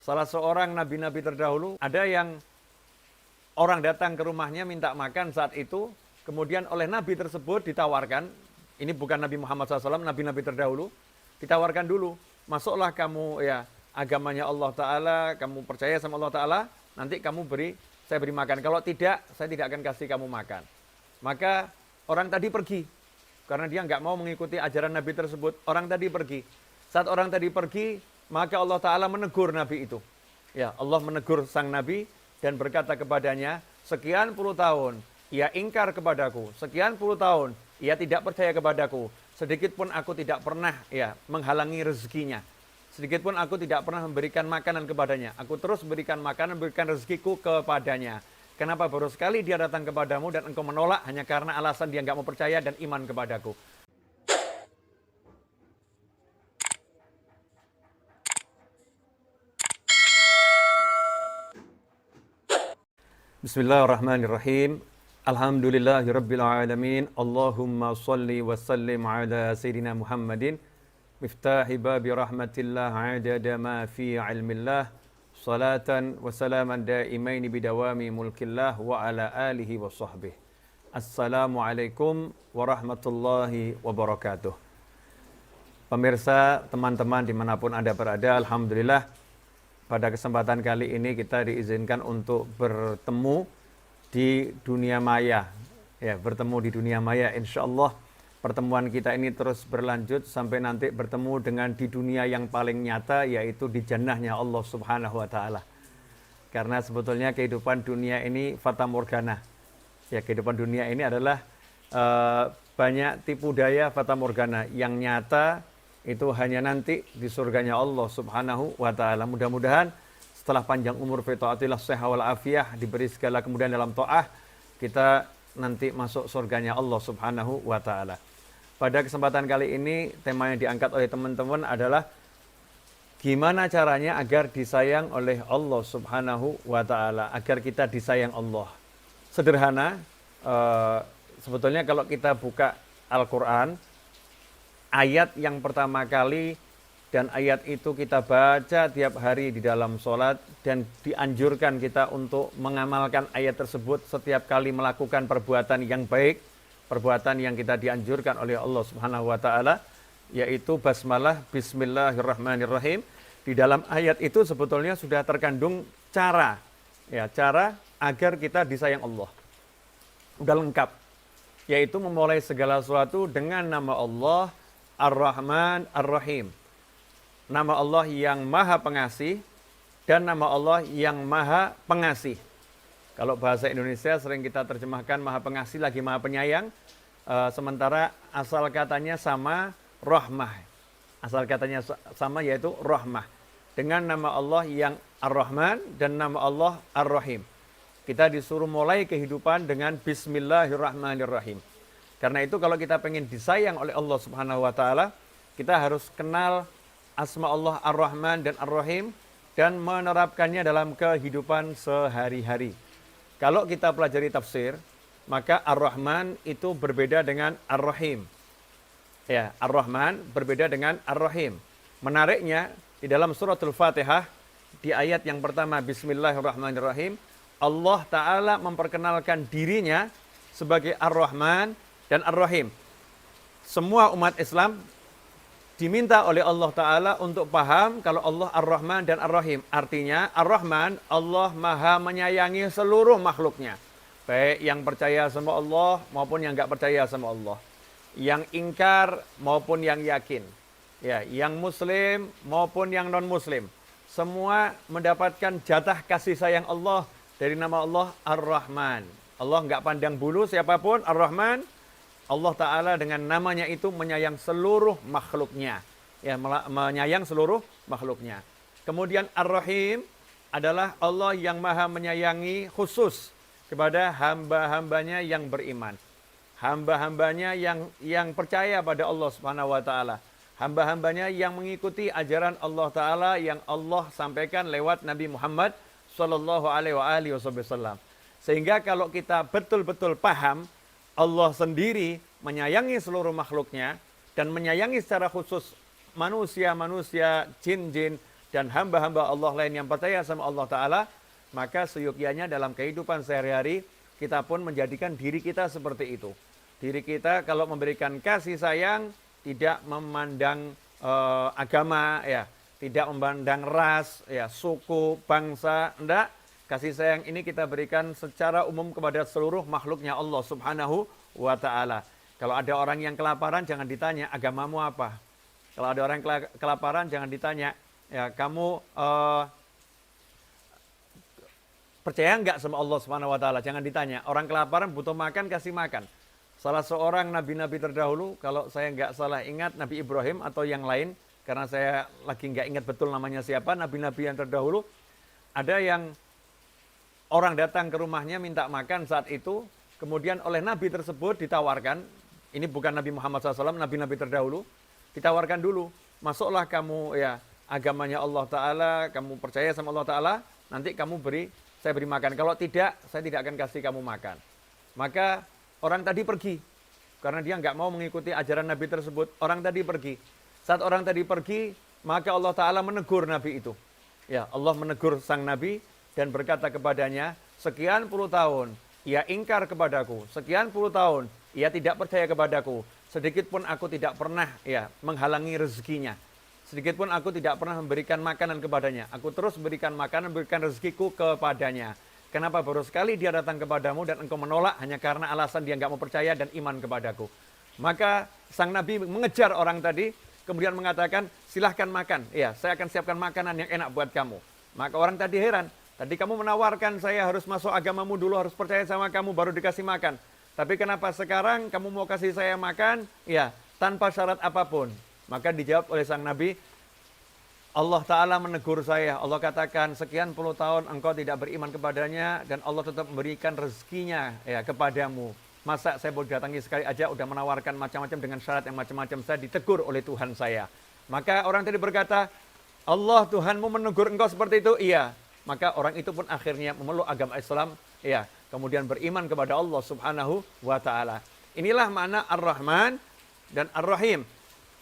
Salah seorang nabi-nabi terdahulu, ada yang orang datang ke rumahnya minta makan saat itu, kemudian oleh nabi tersebut ditawarkan, ini bukan Nabi Muhammad SAW, nabi-nabi terdahulu, ditawarkan dulu, masuklah kamu ya agamanya Allah Ta'ala, kamu percaya sama Allah Ta'ala, nanti kamu saya beri makan. Kalau tidak, saya tidak akan kasih kamu makan. Maka orang tadi pergi, karena dia nggak mau mengikuti ajaran nabi tersebut. Orang tadi pergi. Saat orang tadi pergi, maka Allah Ta'ala menegur nabi itu. Ya, Allah menegur sang nabi dan berkata kepadanya, sekian puluh tahun ia ingkar kepadaku, sekian puluh tahun ia tidak percaya kepadaku, sedikit pun aku tidak pernah ya menghalangi rezekinya, sedikit pun aku tidak pernah memberikan makanan kepadanya, aku terus berikan makanan, berikan rezekiku kepadanya. Kenapa baru sekali dia datang kepadamu dan engkau menolak hanya karena alasan dia nggak mau percaya dan iman kepadaku? Bismillahirrahmanirrahim. Alhamdulillahirabbil alamin. Allahumma shalli wa sallim ala sayidina Muhammadin miftahi babi rahmatillah adada ma fi ilmillah salatan wa salaman daimaini bidawami mulkillah wa ala alihi wa sahbihi. Assalamualaikum warahmatullahi wabarakatuh. Pemirsa, teman-teman dimanapun Anda berada, alhamdulillah pada kesempatan kali ini kita diizinkan untuk bertemu di dunia maya. Ya, bertemu di dunia maya. Insya Allah pertemuan kita ini terus berlanjut sampai nanti bertemu dengan di dunia yang paling nyata, yaitu di jannahnya Allah Subhanahu wa Ta'ala. Karena sebetulnya kehidupan dunia ini fata morgana. Ya, kehidupan dunia ini adalah banyak tipu daya fata morgana. Yang nyata itu hanya nanti di surganya Allah Subhanahu wa Ta'ala. Mudah-mudahan setelah panjang umur fi taatillah seha wal afiyah, diberi segala kemudahan dalam taat, kita nanti masuk surganya Allah Subhanahu wa Ta'ala. Pada kesempatan kali ini tema yang diangkat oleh teman-teman adalah gimana caranya agar disayang oleh Allah Subhanahu wa Ta'ala, agar kita disayang Allah. Sederhana, sebetulnya kalau kita buka Al-Quran, ayat yang pertama kali dan ayat itu kita baca tiap hari di dalam sholat dan dianjurkan kita untuk mengamalkan ayat tersebut setiap kali melakukan perbuatan yang baik, perbuatan yang kita dianjurkan oleh Allah Subhanahu wa Ta'ala, yaitu basmalah, bismillahirrahmanirrahim. Di dalam ayat itu sebetulnya sudah terkandung cara agar kita disayang Allah. Sudah lengkap, yaitu memulai segala sesuatu dengan nama Allah Ar-Rahman Ar-Rahim. Nama Allah yang Maha Pengasih dan nama Allah yang Maha Pengasih. Kalau bahasa Indonesia sering kita terjemahkan Maha Pengasih lagi Maha Penyayang, sementara asal katanya sama, Rahmah. Asal katanya sama, yaitu Rahmah. Dengan nama Allah yang Ar-Rahman dan nama Allah Ar-Rahim. Kita disuruh mulai kehidupan dengan Bismillahirrahmanirrahim. Karena itu kalau kita pengen disayang oleh Allah Subhanahu wa Ta'ala, kita harus kenal asma Allah Ar-Rahman dan Ar-Rahim dan menerapkannya dalam kehidupan sehari-hari. Kalau kita pelajari tafsir, maka Ar-Rahman itu berbeda dengan Ar-Rahim. Ya, Ar-Rahman berbeda dengan Ar-Rahim. Menariknya, di dalam suratul Fatihah, di ayat yang pertama, Bismillahirrahmanirrahim, Allah Ta'ala memperkenalkan dirinya sebagai Ar-Rahman dan Ar-Rahim. Semua umat Islam diminta oleh Allah Ta'ala untuk paham kalau Allah Ar-Rahman dan Ar-Rahim. Artinya Ar-Rahman, Allah Maha menyayangi seluruh makhluknya. Baik yang percaya sama Allah maupun yang nggak percaya sama Allah. Yang ingkar maupun yang yakin. Ya, yang muslim maupun yang non-muslim. Semua mendapatkan jatah kasih sayang Allah dari nama Allah Ar-Rahman. Allah nggak pandang bulu siapapun, Ar-Rahman. Allah Ta'ala dengan namanya itu menyayang seluruh makhluknya. Ya, menyayang seluruh makhluknya. Kemudian Ar-Rahim adalah Allah yang Maha menyayangi khusus kepada hamba-hambanya yang beriman. Hamba-hambanya yang percaya pada Allah Subhanahu wa Ta'ala. Hamba-hambanya yang mengikuti ajaran Allah Ta'ala yang Allah sampaikan lewat Nabi Muhammad sallallahu alaihi wasallam. Sehingga kalau kita betul-betul paham Allah sendiri menyayangi seluruh makhluknya dan menyayangi secara khusus manusia-manusia, jin-jin, dan hamba-hamba Allah lain yang percaya sama Allah Ta'ala, maka seyogyanya dalam kehidupan sehari-hari kita pun menjadikan diri kita seperti itu. Diri kita kalau memberikan kasih sayang tidak memandang agama, ya, tidak memandang ras, ya, suku, bangsa, enggak. Kasih sayang ini kita berikan secara umum kepada seluruh makhluknya Allah Subhanahu wa Ta'ala. Kalau ada orang yang kelaparan, jangan ditanya agamamu apa. Kalau ada orang yang kelaparan, jangan ditanya, ya, kamu percaya enggak sama Allah Subhanahu wa Ta'ala? Jangan ditanya. Orang kelaparan butuh makan, kasih makan. Salah seorang nabi-nabi terdahulu, kalau saya enggak salah ingat, Nabi Ibrahim atau yang lain, karena saya lagi enggak ingat betul namanya siapa, nabi-nabi yang terdahulu, ada yang orang datang ke rumahnya minta makan saat itu, kemudian oleh nabi tersebut ditawarkan, ini bukan Nabi Muhammad SAW, nabi-nabi terdahulu, ditawarkan dulu, masuklah kamu, ya, agamanya Allah Ta'ala, kamu percaya sama Allah Ta'ala, nanti saya beri makan. Kalau tidak, saya tidak akan kasih kamu makan. Maka orang tadi pergi, karena dia nggak mau mengikuti ajaran Nabi tersebut. Orang tadi pergi. Saat orang tadi pergi, maka Allah Ta'ala menegur Nabi itu. Ya, Allah menegur sang Nabi dan berkata kepadanya, sekian puluh tahun ia ingkar kepadaku, sekian puluh tahun ia tidak percaya kepadaku, sedikit pun aku tidak pernah, ya, menghalangi rezekinya. Sedikit pun aku tidak pernah memberikan makanan kepadanya. Aku terus berikan makanan, berikan rezekiku kepadanya. Kenapa baru sekali dia datang kepadamu dan engkau menolak hanya karena alasan dia nggak mau percaya dan iman kepadaku. Maka sang Nabi mengejar orang tadi, kemudian mengatakan, silahkan makan. Ya, saya akan siapkan makanan yang enak buat kamu. Maka orang tadi heran. Tadi kamu menawarkan saya harus masuk agamamu dulu, harus percaya sama kamu, baru dikasih makan. Tapi kenapa sekarang kamu mau kasih saya makan? Ya, tanpa syarat apapun. Maka dijawab oleh sang Nabi, Allah Ta'ala menegur saya. Allah katakan, sekian puluh tahun engkau tidak beriman kepadanya, dan Allah tetap memberikan rezekinya, ya, kepadamu. Masa saya boleh datangi sekali aja udah menawarkan macam-macam dengan syarat yang macam-macam, saya ditegur oleh Tuhan saya. Maka orang tadi berkata, Allah Tuhanmu menegur engkau seperti itu? Iya. Maka orang itu pun akhirnya memeluk agama Islam, ya, kemudian beriman kepada Allah Subhanahu wa Ta'ala. Inilah makna Ar-Rahman dan Ar-Rahim.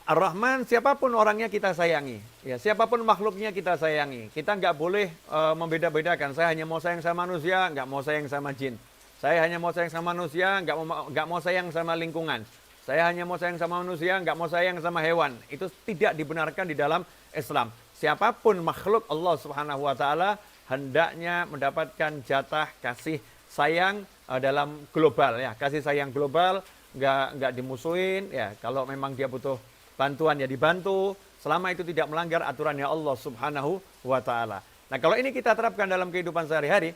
Ar-Rahman, siapapun orangnya kita sayangi, ya, siapapun makhluknya kita sayangi. Kita nggak boleh membeda-bedakan. Saya hanya mau sayang sama manusia, nggak mau sayang sama jin. Saya hanya mau sayang sama manusia, nggak mau sayang sama lingkungan. Saya hanya mau sayang sama manusia, nggak mau sayang sama hewan. Itu tidak dibenarkan di dalam Islam. Siapapun makhluk Allah Subhanahu wa Ta'ala hendaknya mendapatkan jatah kasih sayang dalam global, ya, kasih sayang global, nggak dimusuhin, ya. Kalau memang dia butuh bantuan ya dibantu, selama itu tidak melanggar aturannya Allah Subhanahu wa Ta'ala. Nah, kalau ini kita terapkan dalam kehidupan sehari-hari,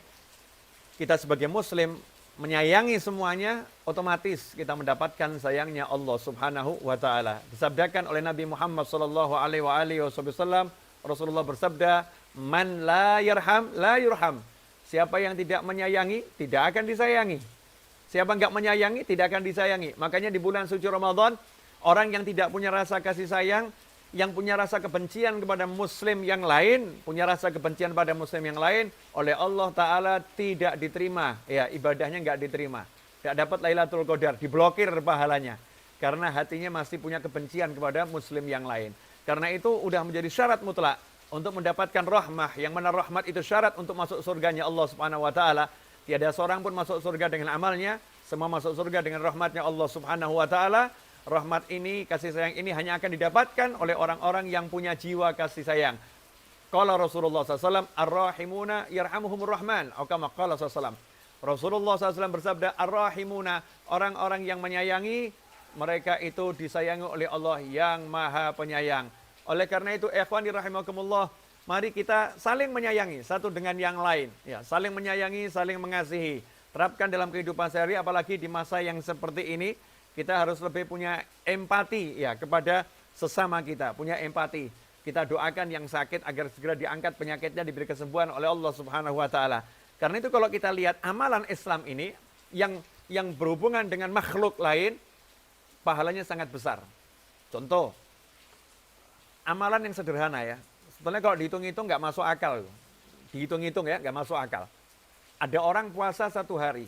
kita sebagai muslim menyayangi semuanya, otomatis kita mendapatkan sayangnya Allah Subhanahu wa Ta'ala. Disabdakan oleh Nabi Muhammad sallallahu alaihi wasallam, Rasulullah bersabda, man la yarham la yurham. Siapa yang tidak menyayangi tidak akan disayangi. Siapa enggak menyayangi tidak akan disayangi. Makanya di bulan suci Ramadan, orang yang tidak punya rasa kasih sayang, yang punya rasa kebencian kepada muslim yang lain, punya rasa kebencian pada muslim yang lain, oleh Allah Ta'ala tidak diterima. Ya, ibadahnya enggak diterima. Tidak dapat Lailatul Qadar, diblokir pahalanya. Karena hatinya masih punya kebencian kepada muslim yang lain. Karena itu udah menjadi syarat mutlak untuk mendapatkan rahmah. Yang mana rahmat itu syarat untuk masuk surganya Allah Subhanahu wa Ta'ala. Tiada seorang pun masuk surga dengan amalnya, semua masuk surga dengan rahmatnya Allah Subhanahu wa Ta'ala. Rahmat ini, kasih sayang ini hanya akan didapatkan oleh orang-orang yang punya jiwa kasih sayang. Qala Rasulullah SAW, Ar-Rahimuna yarhamuhumur Rahman. Atau kama qala SAW. Rasulullah SAW bersabda, Ar-Rahimuna, orang-orang yang menyayangi, mereka itu disayangi oleh Allah yang Maha Penyayang. Oleh karena itu, ikhwani rahimakumullah, mari kita saling menyayangi satu dengan yang lain. Ya, saling menyayangi, saling mengasihi. Terapkan dalam kehidupan sehari, apalagi di masa yang seperti ini, kita harus lebih punya empati, ya, kepada sesama kita, punya empati. Kita doakan yang sakit agar segera diangkat penyakitnya, diberi kesembuhan oleh Allah Subhanahu wa Ta'ala. Karena itu kalau kita lihat amalan Islam ini yang berhubungan dengan makhluk lain, pahalanya sangat besar. Contoh, amalan yang sederhana, ya. Sebetulnya kalau dihitung-hitung nggak masuk akal. Dihitung-hitung, ya, nggak masuk akal. Ada orang puasa 1 hari.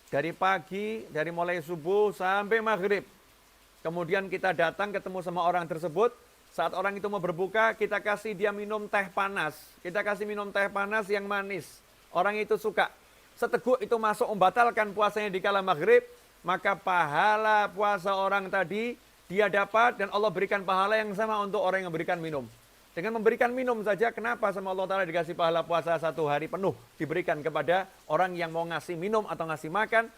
Dari pagi, dari mulai subuh sampai maghrib. Kemudian kita datang ketemu sama orang tersebut, Saat orang itu mau berbuka, kita kasih dia minum teh panas. Kita kasih minum teh panas yang manis. Orang itu suka. Seteguk itu masuk membatalkan puasanya di kala maghrib, maka pahala puasa orang tadi dia dapat dan Allah berikan pahala yang sama untuk orang yang memberikan minum. Dengan memberikan minum saja, kenapa sama Allah Ta'ala dikasih pahala puasa 1 hari penuh diberikan kepada orang yang mau ngasih minum atau ngasih makan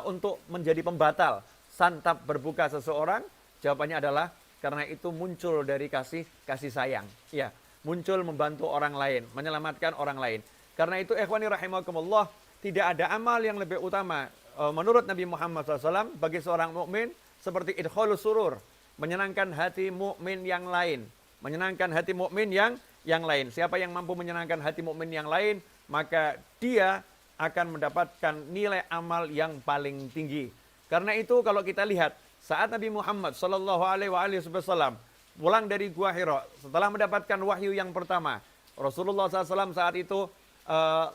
untuk menjadi pembatal santap berbuka seseorang? Jawabannya adalah karena itu muncul dari kasih sayang. Ya, muncul membantu orang lain, menyelamatkan orang lain. Karena itu ikhwani rahimakumullah, tidak ada amal yang lebih utama menurut Nabi Muhammad SAW bagi seorang mukmin seperti idkhalus surur, menyenangkan hati mukmin yang lain. Menyenangkan hati mukmin yang lain. Siapa yang mampu menyenangkan hati mukmin yang lain, maka dia akan mendapatkan nilai amal yang paling tinggi. Karena itu kalau kita lihat saat Nabi Muhammad sallallahu alaihi wasallam pulang dari Gua Hira setelah mendapatkan wahyu yang pertama, Rasulullah SAW saat itu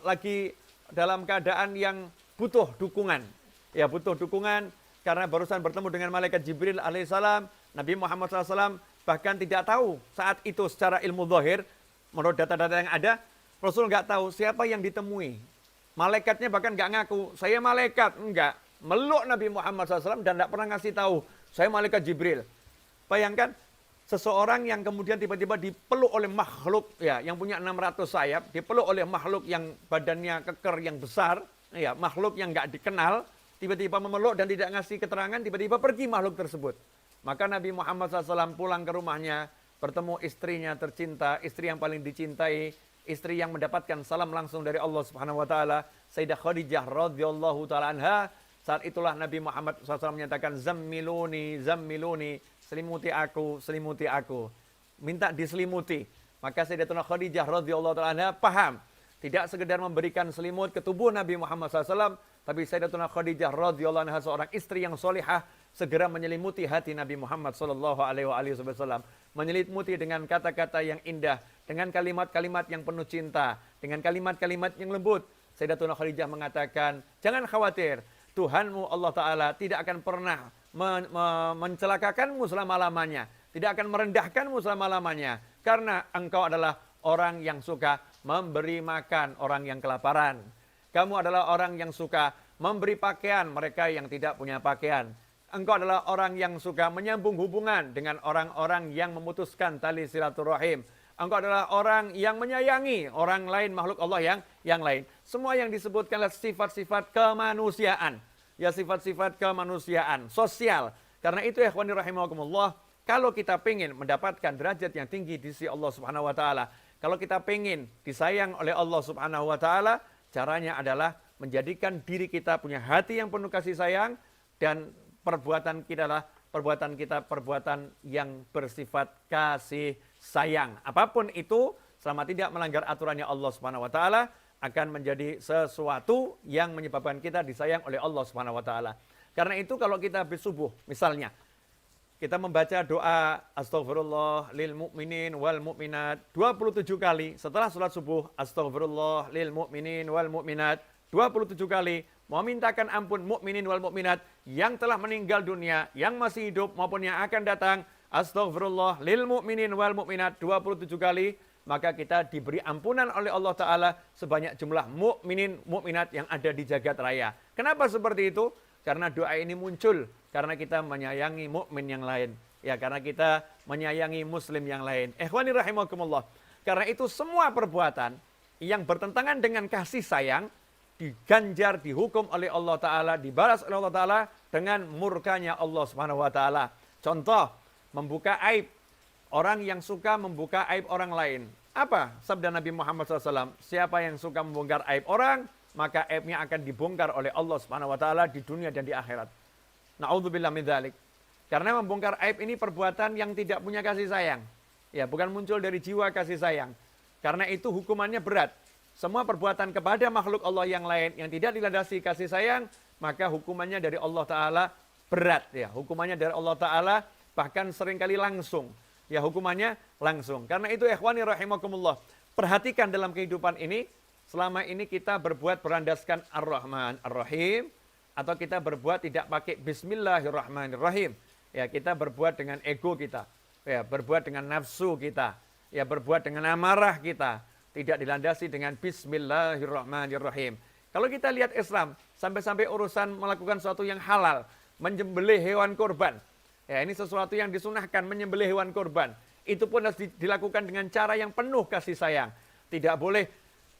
lagi dalam keadaan yang butuh dukungan. Ya, butuh dukungan karena barusan bertemu dengan malaikat Jibril alaihissalam. Nabi Muhammad SAW bahkan tidak tahu saat itu secara ilmu zahir, menurut data-data yang ada, Rasul nggak tahu siapa yang ditemui. Malaikatnya bahkan nggak ngaku, saya malaikat, enggak. Meluk Nabi Muhammad SAW dan nggak pernah ngasih tahu, saya malaikat Jibril. Bayangkan, seseorang yang kemudian tiba-tiba dipeluk oleh makhluk, ya, yang punya 600 sayap, dipeluk oleh makhluk yang badannya keker, yang besar, ya, makhluk yang nggak dikenal, tiba-tiba memeluk dan tidak ngasih keterangan, tiba-tiba pergi makhluk tersebut. Maka Nabi Muhammad SAW pulang ke rumahnya, bertemu istrinya tercinta, istri yang paling dicintai, istri yang mendapatkan salam langsung dari Allah Subhanahu Wa Taala, Sayyidah Khadijah radhiyallahu taala anha. Saat itulah Nabi Muhammad SAW menyatakan, zammiluni, zammiluni, selimuti aku, selimuti aku. Minta diselimuti. Maka Sayyidatuna Khadijah radhiyallahu taala anha paham, tidak sekedar memberikan selimut ke tubuh Nabi Muhammad SAW, tapi Sayyidatuna Khadijah radhiyallahu anha seorang istri yang solihah, segera menyelimuti hati Nabi Muhammad sallallahu alaihi wasallam, menyelimuti dengan kata-kata yang indah, dengan kalimat-kalimat yang penuh cinta, dengan kalimat-kalimat yang lembut. Sayyidatuna Khadijah mengatakan, jangan khawatir, Tuhanmu Allah Ta'ala tidak akan pernah mencelakakanmu selama-lamanya, tidak akan merendahkanmu selama-lamanya, karena engkau adalah orang yang suka memberi makan orang yang kelaparan. Kamu adalah orang yang suka memberi pakaian mereka yang tidak punya pakaian. Engkau adalah orang yang suka menyambung hubungan dengan orang-orang yang memutuskan tali silaturahim. Engkau adalah orang yang menyayangi orang lain, makhluk Allah yang lain. Semua yang disebutkan adalah sifat-sifat kemanusiaan. Ya, sifat-sifat kemanusiaan, sosial. Karena itu ya ikhwani rahimakumullah, kalau kita ingin mendapatkan derajat yang tinggi di sisi Allah Subhanahu wa taala, kalau kita ingin disayang oleh Allah Subhanahu wa taala, caranya adalah menjadikan diri kita punya hati yang penuh kasih sayang, dan perbuatan kita perbuatan yang bersifat kasih sayang. Apapun itu, selama tidak melanggar aturannya Allah Subhanahu wa taala, akan menjadi sesuatu yang menyebabkan kita disayang oleh Allah Subhanahu wa taala. Karena itu kalau kita habis subuh, misalnya kita membaca doa astaghfirullah lil mu'minin wal mu'minat 27 kali setelah sholat subuh, astaghfirullah lil mu'minin wal mu'minat 27 kali, memintakan ampun mukminin wal mukminat yang telah meninggal dunia, yang masih hidup maupun yang akan datang, astaghfirullah lil mu'minin wal mukminat 27 kali, maka kita diberi ampunan oleh Allah Ta'ala sebanyak jumlah mukminin mukminat yang ada di jagat raya. Kenapa seperti itu? Karena doa ini muncul karena kita menyayangi mukmin yang lain, ya, karena kita menyayangi muslim yang lain. Ikhwani rahimakumullah. Karena itu semua perbuatan yang bertentangan dengan kasih sayang diganjar, dihukum oleh Allah Ta'ala, dibalas oleh Allah Ta'ala dengan murkanya Allah Subhanahu wa Ta'ala. Contoh, membuka aib. Orang yang suka membuka aib orang lain. Apa sabda Nabi Muhammad SAW? Siapa yang suka membongkar aib orang, maka aibnya akan dibongkar oleh Allah Subhanahu wa Ta'ala di dunia dan di akhirat. Na'udzubillah min dzalik. Karena membongkar aib ini perbuatan yang tidak punya kasih sayang. Ya, bukan muncul dari jiwa kasih sayang. Karena itu hukumannya berat. Semua perbuatan kepada makhluk Allah yang lain yang tidak dilandasi kasih sayang, maka hukumannya dari Allah Ta'ala berat. Ya, hukumannya dari Allah Ta'ala bahkan seringkali langsung. Ya, hukumannya langsung. Karena itu ikhwani rahimakumullah, perhatikan dalam kehidupan ini, selama ini kita berbuat berandaskan Ar-Rahman Ar-Rahim, atau kita berbuat tidak pakai Bismillahirrahmanirrahim. Ya, kita berbuat dengan ego kita. ya berbuat dengan nafsu kita, ya berbuat dengan amarah kita, tidak dilandasi dengan bismillahirrahmanirrahim. Kalau kita lihat Islam, sampai-sampai urusan melakukan sesuatu yang halal, menyembelih hewan kurban. Ya, ini sesuatu yang disunahkan, menyembelih hewan kurban. Itu pun harus dilakukan dengan cara yang penuh kasih sayang. Tidak boleh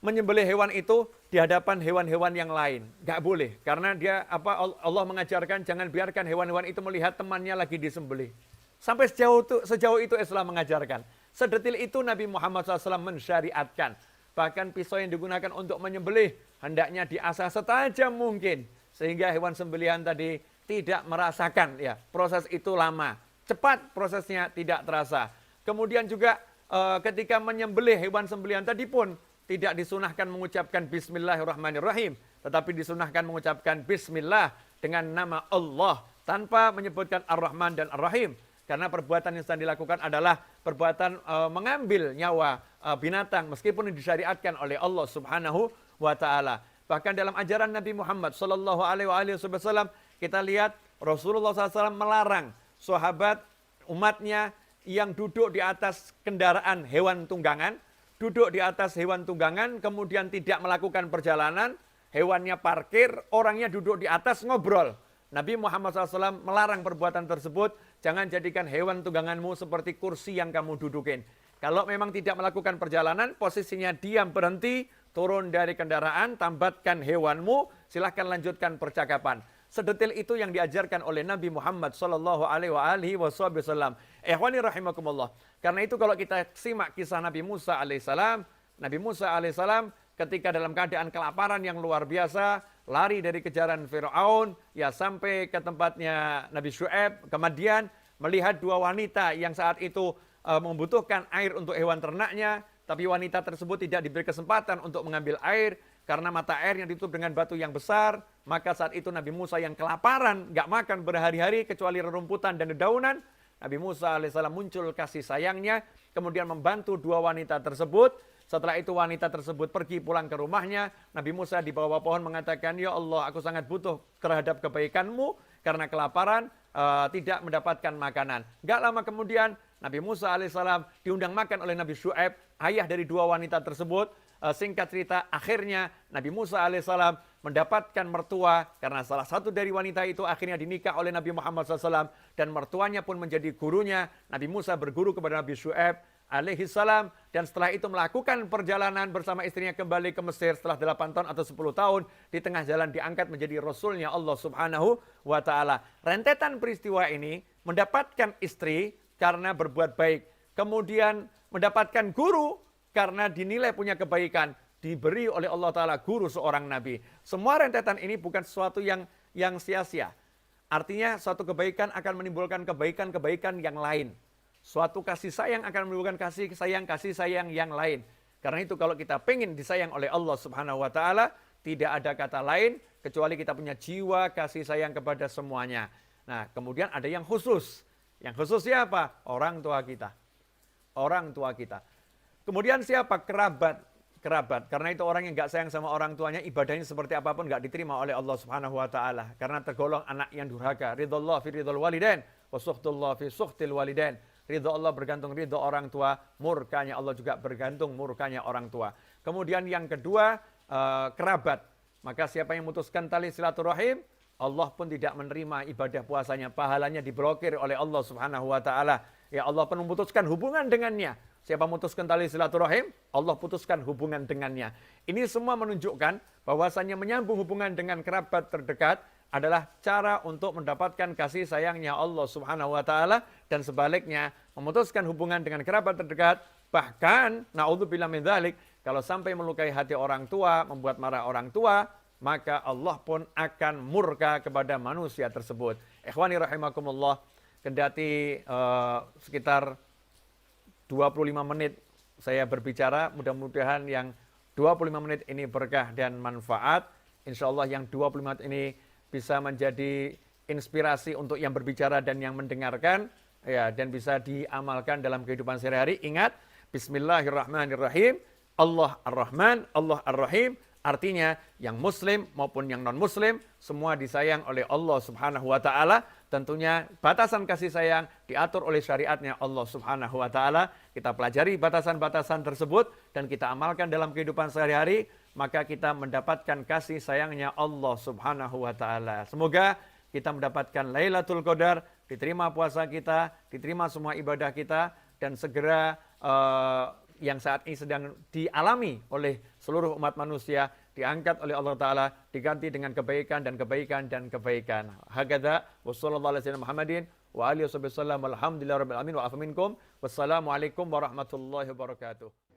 menyembelih hewan itu di hadapan hewan-hewan yang lain. Nggak boleh, karena Allah mengajarkan jangan biarkan hewan-hewan itu melihat temannya lagi disembelih. Sampai sejauh itu Islam mengajarkan. Sedetil itu Nabi Muhammad SAW mensyariatkan. Bahkan pisau yang digunakan untuk menyembelih hendaknya diasah setajam mungkin. Sehingga hewan sembelihan tadi tidak merasakan. Ya, proses itu lama. Cepat prosesnya, tidak terasa. Kemudian juga ketika menyembelih hewan sembelihan tadi pun tidak disunahkan mengucapkan bismillahirrahmanirrahim. Tetapi disunahkan mengucapkan bismillah dengan nama Allah. Tanpa menyebutkan ar-Rahman dan ar-Rahim. Karena perbuatan yang sedang dilakukan adalah perbuatan mengambil nyawa binatang meskipun disyariatkan oleh Allah Subhanahu wa taala. Bahkan dalam ajaran Nabi Muhammad sallallahu alaihi wasallam kita lihat Rasulullah SAW melarang sahabat umatnya yang duduk di atas kendaraan hewan tunggangan, duduk di atas hewan tunggangan kemudian tidak melakukan perjalanan, hewannya parkir, orangnya duduk di atas ngobrol. Nabi Muhammad SAW melarang perbuatan tersebut. Jangan jadikan hewan tungganganmu seperti kursi yang kamu dudukin. Kalau memang tidak melakukan perjalanan, posisinya diam berhenti, turun dari kendaraan, tambatkan hewanmu, silahkan lanjutkan percakapan. Sedetil itu yang diajarkan oleh Nabi Muhammad SAW. Ikhwani rahimakumullah. Karena itu kalau kita simak kisah Nabi Musa alaihissalam, Nabi Musa alaihissalam ketika dalam keadaan kelaparan yang luar biasa, lari dari kejaran Fir'aun, ya sampai ke tempatnya Nabi Syu'aib, kemudian melihat dua wanita yang saat itu membutuhkan air untuk hewan ternaknya, tapi wanita tersebut tidak diberi kesempatan untuk mengambil air, karena mata airnya ditutup dengan batu yang besar, maka saat itu Nabi Musa yang kelaparan, gak makan berhari-hari kecuali rerumputan dan dedaunan, Nabi Musa alaihissalam muncul kasih sayangnya, kemudian membantu dua wanita tersebut. Setelah itu wanita tersebut pergi pulang ke rumahnya. Nabi Musa di bawah pohon mengatakan, ya Allah, aku sangat butuh terhadap kebaikanmu karena kelaparan tidak mendapatkan makanan. Gak lama kemudian Nabi Musa alaihissalam diundang makan oleh Nabi Syu'aib, ayah dari dua wanita tersebut. Singkat cerita, akhirnya Nabi Musa alaihissalam mendapatkan mertua karena salah satu dari wanita itu akhirnya dinikah oleh Nabi Muhammad SAW dan mertuanya pun menjadi gurunya. Nabi Musa berguru kepada Nabi Syu'aib alaihissalam dan setelah itu melakukan perjalanan bersama istrinya kembali ke Mesir setelah 8 tahun atau 10 tahun. Di tengah jalan diangkat menjadi Rasulnya Allah Subhanahu wa ta'ala. Rentetan peristiwa ini mendapatkan istri karena berbuat baik, kemudian mendapatkan guru karena dinilai punya kebaikan, diberi oleh Allah Ta'ala guru seorang Nabi. Semua rentetan ini bukan sesuatu yang sia-sia. Artinya suatu kebaikan akan menimbulkan kebaikan-kebaikan yang lain. Suatu kasih sayang akan menimbulkan kasih sayang yang lain. Karena itu kalau kita pengen disayang oleh Allah Subhanahu wa ta'ala, tidak ada kata lain kecuali kita punya jiwa kasih sayang kepada semuanya. Nah, kemudian ada yang khusus. Yang khusus siapa? Orang tua kita. Orang tua kita. Kemudian siapa? Kerabat. Kerabat. Karena itu orang yang nggak sayang sama orang tuanya, ibadahnya seperti apapun nggak diterima oleh Allah Subhanahu wa ta'ala. Karena tergolong anak yang durhaka. Ridullah fi ridul walidain, wa sukhtullah fi sukhtil walidain. Ridho Allah bergantung ridho orang tua, murkanya Allah juga bergantung murkanya orang tua. Kemudian yang kedua, kerabat. Maka siapa yang memutuskan tali silaturahim, Allah pun tidak menerima ibadah puasanya. Pahalanya diblokir oleh Allah Subhanahu wa ta'ala. Ya Allah pun memutuskan hubungan dengannya. Siapa memutuskan tali silaturahim, Allah putuskan hubungan dengannya. Ini semua menunjukkan bahwasannya menyambung hubungan dengan kerabat terdekat adalah cara untuk mendapatkan kasih sayangnya Allah Subhanahu wa ta'ala, dan sebaliknya memutuskan hubungan dengan kerabat terdekat, bahkan naudzubillah min dzalik, kalau sampai melukai hati orang tua, membuat marah orang tua, maka Allah pun akan murka kepada manusia tersebut. Ikhwani rahimakumullah, kendati sekitar 25 menit saya berbicara, mudah-mudahan yang 25 menit ini berkah dan manfaat. Insyaallah yang 25 menit ini bisa menjadi inspirasi untuk yang berbicara dan yang mendengarkan, ya, dan bisa diamalkan dalam kehidupan sehari-hari. Ingat, bismillahirrahmanirrahim, Allah ar-Rahman, Allah ar-Rahim, Artinya yang muslim maupun yang non-muslim semua disayang oleh Allah Subhanahu wa taala. Tentunya batasan kasih sayang diatur oleh syariatnya Allah Subhanahu wa taala. Kita pelajari batasan-batasan tersebut dan kita amalkan dalam kehidupan sehari-hari, maka kita mendapatkan kasih sayangnya Allah Subhanahu wa taala. Semoga kita mendapatkan Lailatul Qadar, diterima puasa kita, diterima semua ibadah kita, dan segera yang saat ini sedang dialami oleh seluruh umat manusia diangkat oleh Allah Ta'ala, diganti dengan kebaikan dan kebaikan dan kebaikan. Hakadha wa sallallahu alaihi wasallam Muhammadin wa alihi wasallam walhamdulillahi rabbil alamin wa afa minkum. Wassalamualaikum warahmatullahi wabarakatuh.